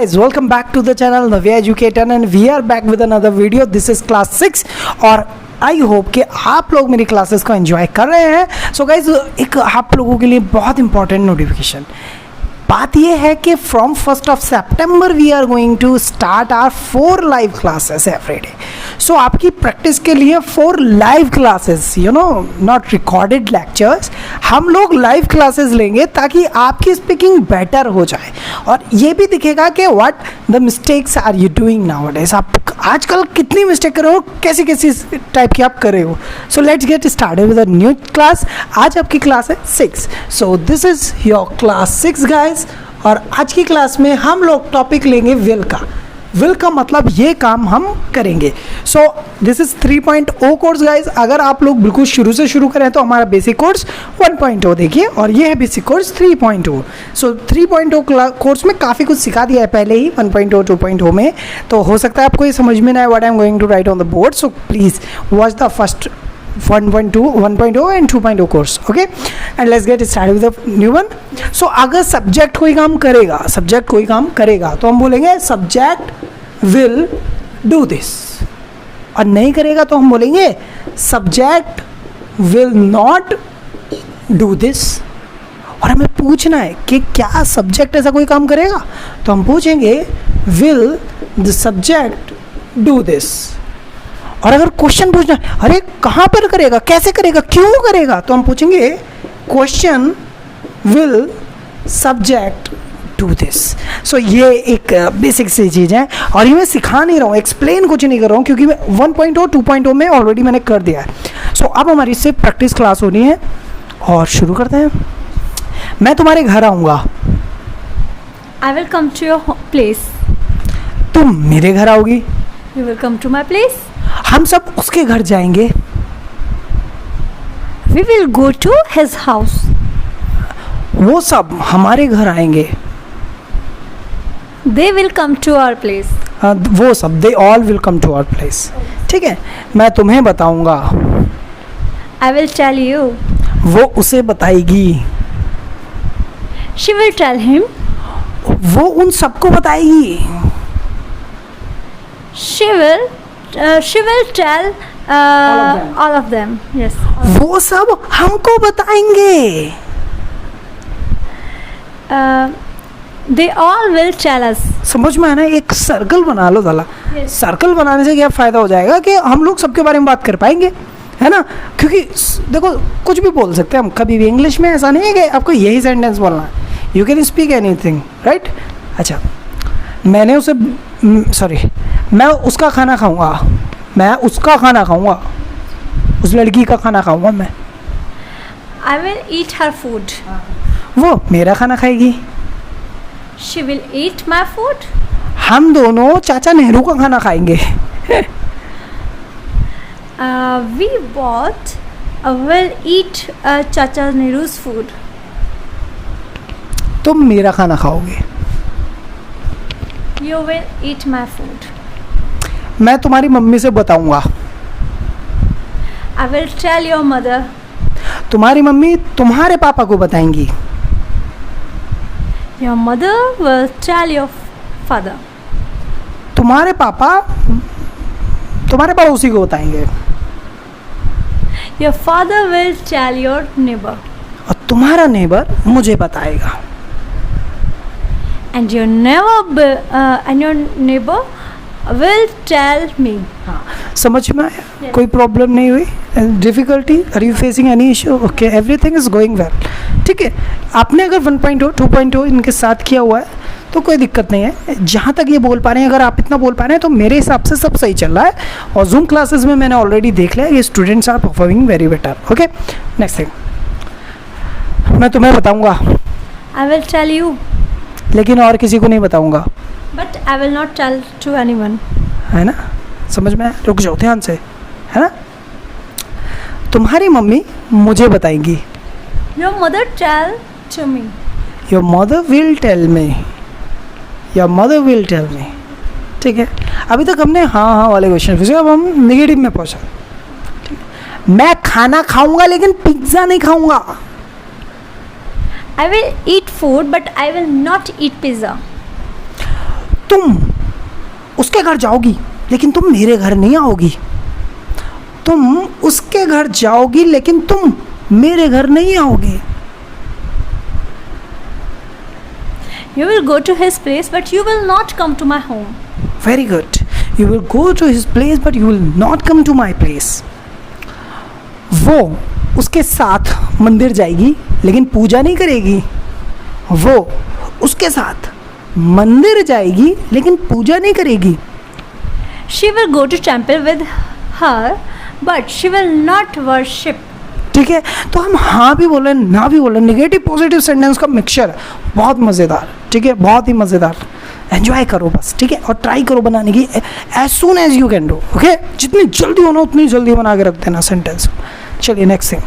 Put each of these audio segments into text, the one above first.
guys, welcome back to the channel Navya Educator and we are back with another video. This is class 6 और I hope कि आप लोग मेरी classes को enjoy कर रहे हैं. सो गाइज, एक आप लोगों के लिए बहुत इंपॉर्टेंट नोटिफिकेशन. बात यह है कि from 1st of September we are going to start our 4 live classes every day. So आपकी प्रैक्टिस के लिए 4 live classes, you know, not recorded lectures. हम लोग लाइव क्लासेस लेंगे ताकि आपकी स्पीकिंग बेटर हो जाए और ये भी दिखेगा कि what the mistakes are you doing nowadays. आप आजकल कितनी मिस्टेक कर रहे हो, कैसी कैसी टाइप की आप कर रहे हो. So let's get started with a new class. आज आपकी क्लास है 6. So this is your class 6 guys. और आज की क्लास में हम लोग टॉपिक लेंगे विल का. विल का मतलब ये काम हम करेंगे. So this is 3.0 course guys. अगर आप लोग बिल्कुल शुरू से शुरू करें तो हमारा बेसिक कोर्स 1.0 देखिए और ये है बेसिक कोर्स 3.0. सो 3.0 कोर्स में काफ़ी कुछ सिखा दिया है पहले ही 1.0 2.0 में. तो हो सकता है आपको ये समझ में ना आए what I am going to write on the board. So please watch the first 1.2, 1.0 and 2.0 course. Okay, and let's get started with the new one. So अगर सब्जेक्ट कोई काम करेगा तो हम बोलेंगे सब्जेक्ट विल डू दिस. और नहीं करेगा तो हम बोलेंगे subject will not do this. और हमें पूछना है कि क्या सब्जेक्ट ऐसा कोई काम करेगा, तो हम पूछेंगे will the subject do this. और अगर क्वेश्चन पूछना है अरे कहाँ पर करेगा, कैसे करेगा, क्यों करेगा, तो हम पूछेंगे question will subject do this. So ये एक बेसिक सी चीज़ है और ये मैं सिखा नहीं रहा हूँ, एक्सप्लेन कुछ नहीं कर रहा हूँ क्योंकि मैं 1.0 2.0 में ऑलरेडी मैंने कर दिया है. सो अब हमारी इससे प्रैक्टिस क्लास होनी है और शुरू करते हैं. मैं तुम्हारे घर आऊँगा. I will come to your place. तुम मेरे घर आओगी. You will come to my place. हम सब उसके घर जाएंगे. We will go to his house. वो सब हमारे घर आएंगे. They will come to our place. वो सब they all will come to our place. ठीक है. मैं तुम्हें बताऊंगा. I will tell you. वो उसे बताएगी. She will tell him. वो उन सबको बताएगी. She will tell all of them. Yes. वो सब हमको बताएंगे. They all will tell us. समझ में आना. एक सर्कल बना लो दाला. सर्कल बनाने से क्या फ़ायदा हो जाएगा कि हम लोग सबके बारे में बात कर पाएंगे, है ना. क्योंकि देखो कुछ भी बोल सकते हैं हम कभी भी. इंग्लिश में ऐसा नहीं है कि आपको यही सेंटेंस बोलना है. You can speak anything, right. अच्छा, मैंने उसे मैं उसका खाना खाऊंगा. मैं उसका खाना खाऊंगा. उस लड़की का खाना खाऊंगा मैं. I will eat her food. वो मेरा खाना खाएगी. She will eat my food. हम दोनों चाचा नेहरू का खाना खाएंगे. We both will eat Chacha Nehru's food. तुम मेरा खाना खाओगे. You will eat my food. मैं तुम्हारी मम्मी से बताऊंगा. I will tell your mother. तुम्हारी मम्मी तुम्हारे पापा को बताएंगी. Your mother will tell your father. तुम्हारे पापा तुम्हारे पड़ोसी को बताएंगे. Your father will tell your neighbor. और तुम्हारा नेबर मुझे बताएगा. And your neighbor will tell me. हाँ, समझ में आया. Yes. कोई प्रॉब्लम नहीं हुई. Difficulty, are you facing any issue? Okay, everything is going well. ठीक है. आपने अगर 1.0 2.0 इनके साथ किया हुआ है तो कोई दिक्कत नहीं है. जहाँ तक ये बोल पा रहे हैं, अगर आप इतना बोल पा रहे हैं तो मेरे हिसाब से सब सही चल रहा है. और जूम क्लासेस में मैंने ऑलरेडी देख लिया ये students are performing very better. Okay, next thing मैं तुम्हें बताऊँगा. I will tell you. लेकिन और किसी को नहीं बताऊँगा. But I will not tell to anyone. है ना. समझ में. रुक जाओ ध्यान से, है ना. तुम्हारी मम्मी मुझे बताएंगी. Your mother tell to me. Your mother will tell me. Your mother will tell me. ठीक है. अभी तक हमने हाँ वाले क्वेश्चन पूछे. अब हम नेगेटिव में पहुँचा. मैं खाना खाऊंगा लेकिन पिज्ज़ा नहीं खाऊंगा. I will eat food but I will not eat pizza. तुम उसके घर जाओगी लेकिन तुम मेरे घर नहीं आओगी। तुम उसके घर जाओगी लेकिन तुम मेरे घर नहीं आओगे। You will go to his place, but you will not come to my home. Very good. You will go to his place but you will not come to my place. वो उसके साथ मंदिर जाएगी लेकिन पूजा नहीं करेगी। वो उसके साथ मंदिर जाएगी लेकिन पूजा नहीं करेगी। She will go to temple with her, but she will not worship. ठीक है, तो हम हाँ भी बोलें ना भी बोलें, निगेटिव पॉजिटिव सेंटेंस का मिक्सचर है, बहुत मज़ेदार। ठीक है, बहुत ही मज़ेदार। एंजॉय करो बस, ठीक है, और ट्राई करो बनाने की as soon as you can do. Okay, जितनी जल्दी होना उतनी जल्दी बना के रख देना सेंटेंस। चलिए नेक्स्ट थिंग,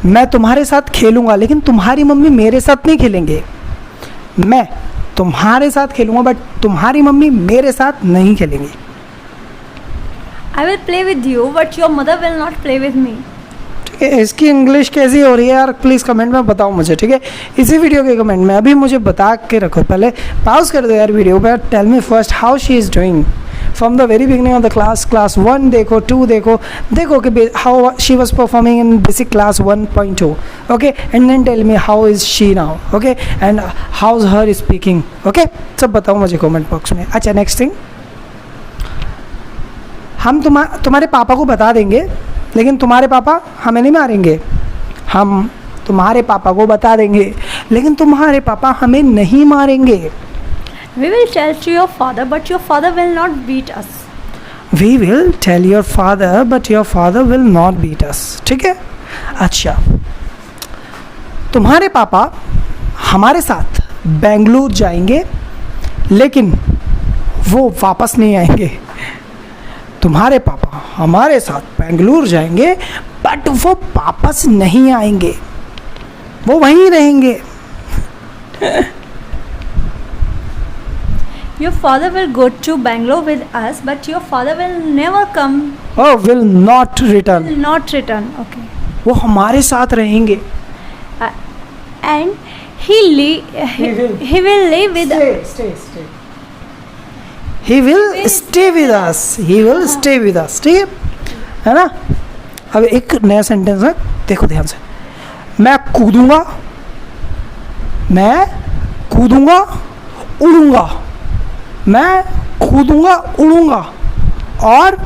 मैं तुम्हारे साथ खेलूंगा लेकिन तुम्हारी मम्मी मेरे साथ नहीं खेलेंगे। मैं तुम्हारे साथ खेलूंगा बट तुम्हारी मम्मी मेरे साथ नहीं खेलेंगी। I will play with you, but your mother will not play with me. ठीक है, इसकी इंग्लिश कैसी हो रही है यार, प्लीज़ कमेंट में बताओ मुझे। ठीक है, इसी वीडियो के कमेंट में अभी मुझे बता के रखो। पहले पॉज कर दो यार वीडियो पर, tell me first how she is doing from the very beginning of the class 1 देखो, 2 देखो कि how she was performing in basic class 1.2। Okay, and then tell me how is she now. Okay, and how is her speaking. Okay, सब बताओ मुझे comment box में। अच्छा, next thing, हम तुम्हारे पापा को बता देंगे लेकिन तुम्हारे पापा हमें नहीं मारेंगे। हम तुम्हारे पापा को बता देंगे लेकिन तुम्हारे पापा हमें नहीं मारेंगे। We will tell to your father, but your father will not beat us. We will tell your father but your father will not beat us। ठीक है, अच्छा, तुम्हारे पापा हमारे साथ बेंगलुरु जाएंगे लेकिन वो वापस नहीं आएंगे। तुम्हारे पापा हमारे साथ बेंगलुरु जाएंगे बट वो वापस नहीं आएंगे, वो वहीं रहेंगे। Your father will go to Bangalore with us, but your father will never come. Oh, will not return। Will not return. Okay. वो हमारे साथ रहेंगे। And he will live with us. He will stay with us। He will stay with us। ठीक है ना। अब एक नया सेंटेंस है, देखो ध्यान से। मैं कूदूंगा उड़ूंगा। मैं कूदूंगा उड़ूंगा और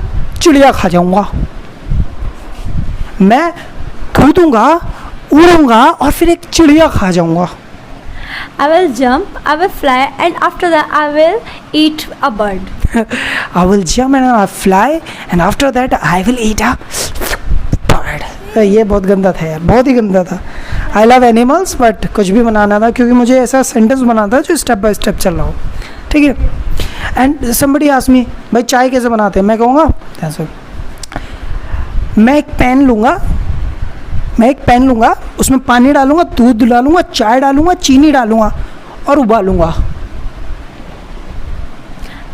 चिड़िया खा जाऊंगा। मैं कूदूंगा उड़ूंगा और फिर एक चिड़िया खा जाऊंगा। I will jump, I will fly, and after that I will eat a bird. I will jump and I will fly and after that I will eat a bird। ये बहुत गंदा था यार, बहुत ही गंदा था। I love animals but कुछ भी बनाना था क्योंकि मुझे ऐसा सेंटेंस बनाना था जो स्टेप बाय स्टेप चल रहा हो। ठीक है, एंड somebody ask me भाई चाय कैसे बनाते हैं, मैं कहूँगा ऐसे, मैं एक पैन लूँगा, उसमें पानी डालूंगा, दूध डालूंगा, चाय डालूंगा, चीनी डालूंगा और उबालूंगा।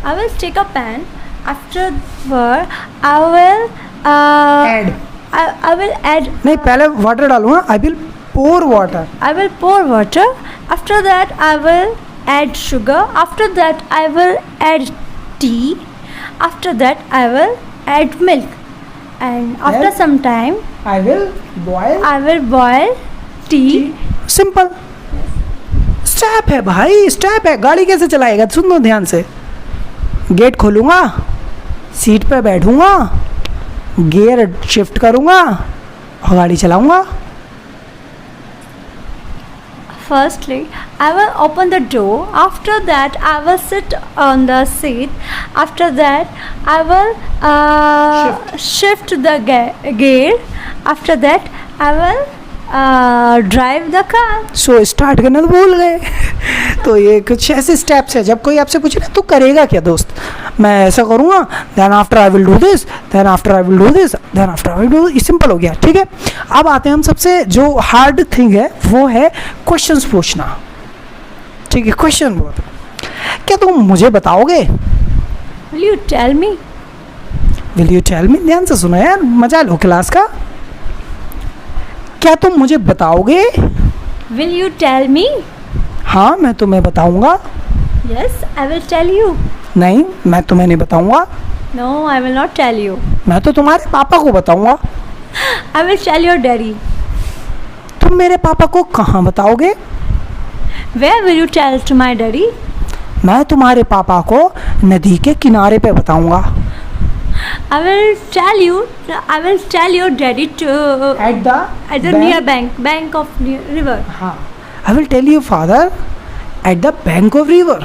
I will take a pan. Afterward, I will Add। I will add. नहीं, पहले वाटर डालूंगा। I will pour water। I will pour water. After that, I will add sugar. After that, I will add tea. After that, I will add milk. And after Then some time, I will boil tea. Simple step है भाई, step है। गाड़ी कैसे चलाएगा, सुन लो ध्यान से। Gate खोलूंगा, seat पे बैठूंगा, गियर शिफ्ट करूंगा और गाड़ी चलाऊंगा। Firstly, I will open the door. After that, I will sit on the seat. After that, I will shift the gear. After that, I will drive the car. So start करना तो भूल गए। तो ये कुछ ऐसे स्टेप्स है, जब कोई आपसे पूछे ना तो करेगा क्या दोस्त, मैं ऐसा करूँगा, then after I will do this, then after I will do this, then after I will do this. Simple हो गया। ठीक है, अब आते हैं हम सबसे जो हार्ड थिंग है वो है क्वेश्चंस पूछना। ठीक है, क्वेश्चन बहुत, क्या तुम मुझे बताओगे? Will you tell me? Will you tell me? ध्यान से सुनो यार, मजा लो क्लास का। क्या तुम मुझे बताओगे? Will you tell me? हाँ, मैं तुम्हें बताऊंगा। Yes, I will tell you. नहीं, मैं तुम्हें नहीं बताऊंगा, No, I will not tell you. मैं तो तुम्हारे पापा को बताऊंगा। I will tell your daddy. तुम मेरे पापा को कहाँ बताओगे? Where will you tell to my daddy? मैं तुम्हारे पापा को नदी के किनारे पे बताऊंगा। I will tell your daddy to at the near bank of river. हाँ, I will tell your father at the bank of river.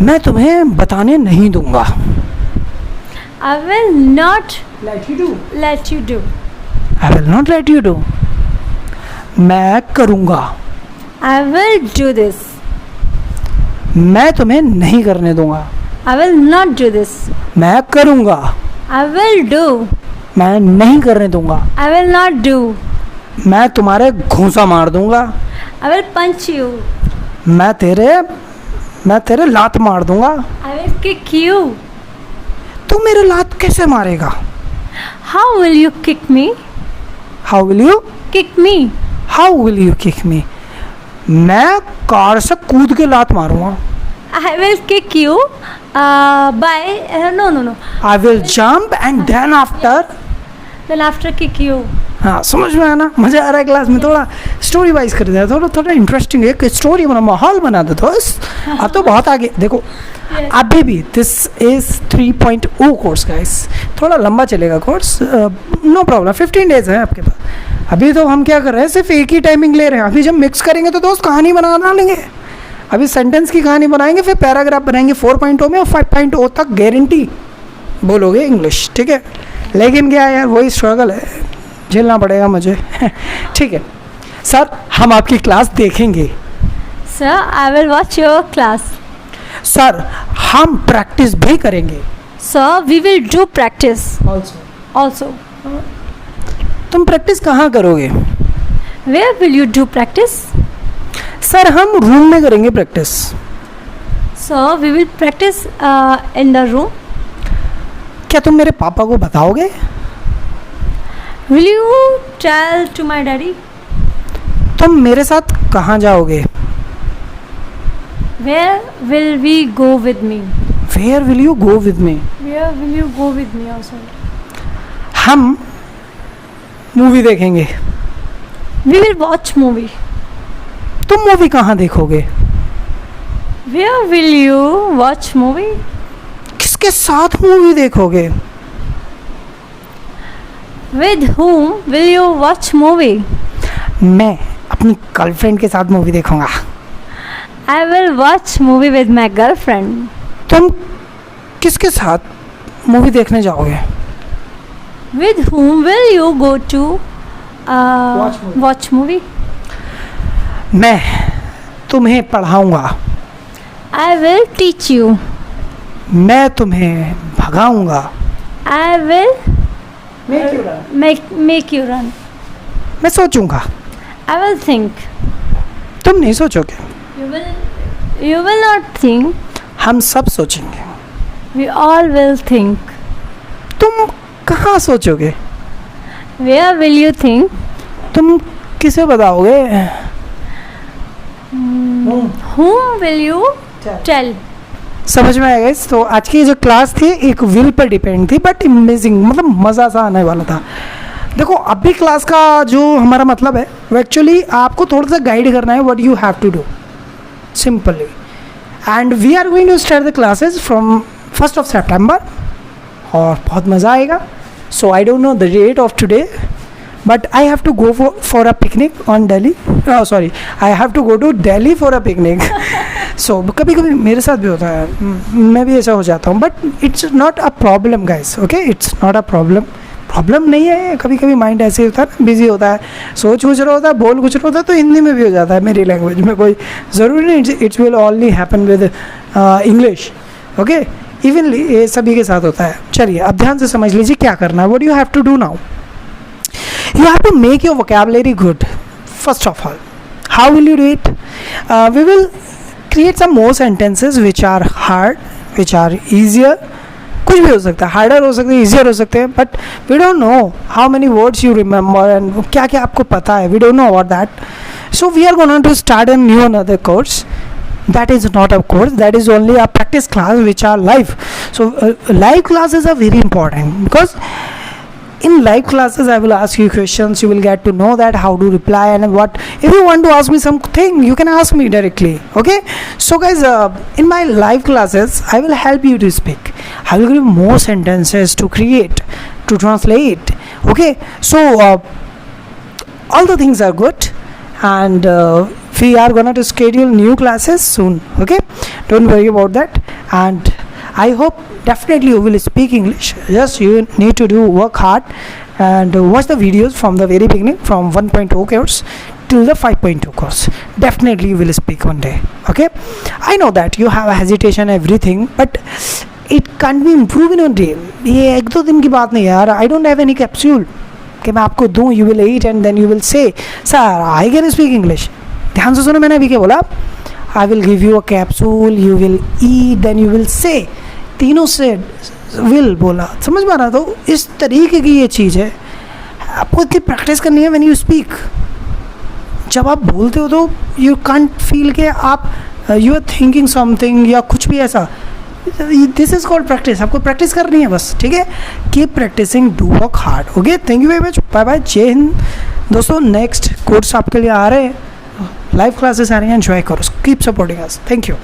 मैं तुम्हें बताने नहीं दूंगा। I will not Let you do. let you do. I will not let you do. मैं करूंगा। I will do this. मैं तुम्हें नहीं करने दूंगा। I will not do this. मैं करूंगा। I will do. मैं नहीं करने दूंगा। I will not do. मैं तुम्हारे घूंसा मार दूंगा। I will punch you. मैं तेरे लात मार दूंगा। I will kick you. तू मेरे लात कैसे मारेगा? How will you kick me? How will you? Kick me. How will you kick me? मैं कार से कूद के लात मारूंगा। I will kick you by no. I will jump and then after kick you. हाँ, समझ में आया ना? मज़ा आ रहा है क्लास में? थोड़ा स्टोरी वाइज कर दिया, थोड़ा इंटरेस्टिंग एक स्टोरी बना, माहौल बना दो दोस्त। अब तो बहुत आगे देखो। अभी भी दिस इज 3.0 कोर्स गाइस, थोड़ा लंबा चलेगा कोर्स, नो प्रॉब्लम। 15 डेज है आपके पास। अभी तो हम क्या कर रहे हैं, सिर्फ एक ही टाइमिंग ले रहे हैं। अभी जब मिक्स करेंगे तो दोस्त कहानी बना लेंगे। अभी सेंटेंस की कहानी बनाएंगे, फिर पैराग्राफ बनाएंगे 4.0 में, और 5.0 तक गारंटी बोलोगे इंग्लिश, ठीक है? लेकिन क्या यार, वही स्ट्रगल है, झेलना पड़ेगा मुझे। ठीक है सर, हम आपकी क्लास देखेंगे। Sir, I will watch your class. Sir, हम प्रैक्टिस भी करेंगे। Sir, we will do practice also. तुम प्रैक्टिस कहाँ करोगे? Where will you do practice? Sir, हम रूम में करेंगे practice. Sir, we will practice in the room. क्या तुम मेरे पापा को बताओगे? Will you tell to my daddy? तुम मेरे साथ कहाँ जाओगे? Where will we go with me? Where will you go with me? Where will you go with me also? हम मूवी देखेंगे। We will watch movie. तुम मूवी कहाँ देखोगे? Where will you watch movie? किसके साथ मूवी देखोगे? With whom will you watch movie? मैं अपनी गर्लफ्रेंड के साथ मूवी देखूंगा। I will watch movie with my girlfriend. तुम किसके साथ मूवी देखने जाओगे? With whom will you go to watch movie? मैं तुम्हें पढ़ाऊंगा। I will teach you. मैं तुम्हें भगाऊंगा। I will Make you run. make you run. मैं सोचूंगा। I will think. तुम नहीं सोचोगे। You will not think. हम सब सोचेंगे। We all will think. तुम कहाँ सोचोगे? Where will you think? तुम किसे बताओगे? Whom will you tell? समझ में आएगा इस? तो आज की जो क्लास थी एक विल पर डिपेंड थी, बट अमेजिंग, मतलब मज़ा सा आने वाला था। देखो, अभी क्लास का जो हमारा मतलब है वो एक्चुअली आपको थोड़ा सा गाइड करना है, what you have to do simply. And we are going to start the classes from 1st of September, और बहुत मज़ा आएगा। So I don't know the date of today, but I have to go for a picnic on Delhi. Oh sorry, I have to go to Delhi for a picnic. So कभी कभी मेरे साथ भी होता है, मैं भी ऐसा हो जाता हूँ, but it's not a problem guys, okay? It's not a problem. Problem नहीं है, कभी कभी माइंड ऐसे ही होता है ना, बिजी होता है, सोच कुछ रहा होता है, बोल कुछ रहा होता है, तो हिंदी में भी हो जाता है मेरी लैंग्वेज में, कोई ज़रूरी नहीं it's will only happen with English, okay? Evenly ये सभी के साथ होता है। चलिए अब ध्यान से समझ लीजिए क्या करना है। What you have to do now, you have to make your vocabulary good first of all. How will you do it? We will create some more sentences which are hard, which are easier. कुछ भी हो सकता है, harder हो सकते हैं, easier हो सकते हैं, but we don't know how many words you remember and क्या क्या आपको पता है, we don't know about that. So we are going to start a new another course. that is not a course, that is only a practice class which are live. So live classes are very important, because in live classes I will ask you questions, you will get to know that how to reply, and what if you want to ask me something, you can ask me directly. Okay, so guys, in my live classes I will help you to speak, I will give you more sentences to create, to translate. Okay, so all the things are good, and we are gonna to schedule new classes soon. Okay, don't worry about that, and I hope definitely you will speak English. Yes, you need to do work hard and watch the videos from the very beginning, from 1.0 course till the 5.2 course. Definitely you will speak one day. Okay, I know that you have a hesitation, everything, but it can't be improved in a day. ये एक दो दिन की बात नहीं यार. I don't have any capsule कि मैं आपको दूँ, you will eat and then you will say, sir, I can speak English. ध्यान से सुनो मैंने अभी क्या बोला. I will give you a capsule, you will eat, then you will say. तीनों से will बोला, समझ में आ रहा. तो इस तरीके की ये चीज़ है, आपको इतनी प्रैक्टिस करनी है. when you speak, जब आप बोलते हो तो you can't feel कि आप you are thinking something या कुछ भी ऐसा. This is called practice. आपको प्रैक्टिस करनी है बस. ठीक है, keep practising, do work hard. Okay, thank you very much, bye bye, जय हिंद. दोस्तों नेक्स्ट कोर्स आपके लिए आ रहे हैं, लाइव क्लासेस आ रही हैं, एंजॉय करो, keep supporting us. Thank you.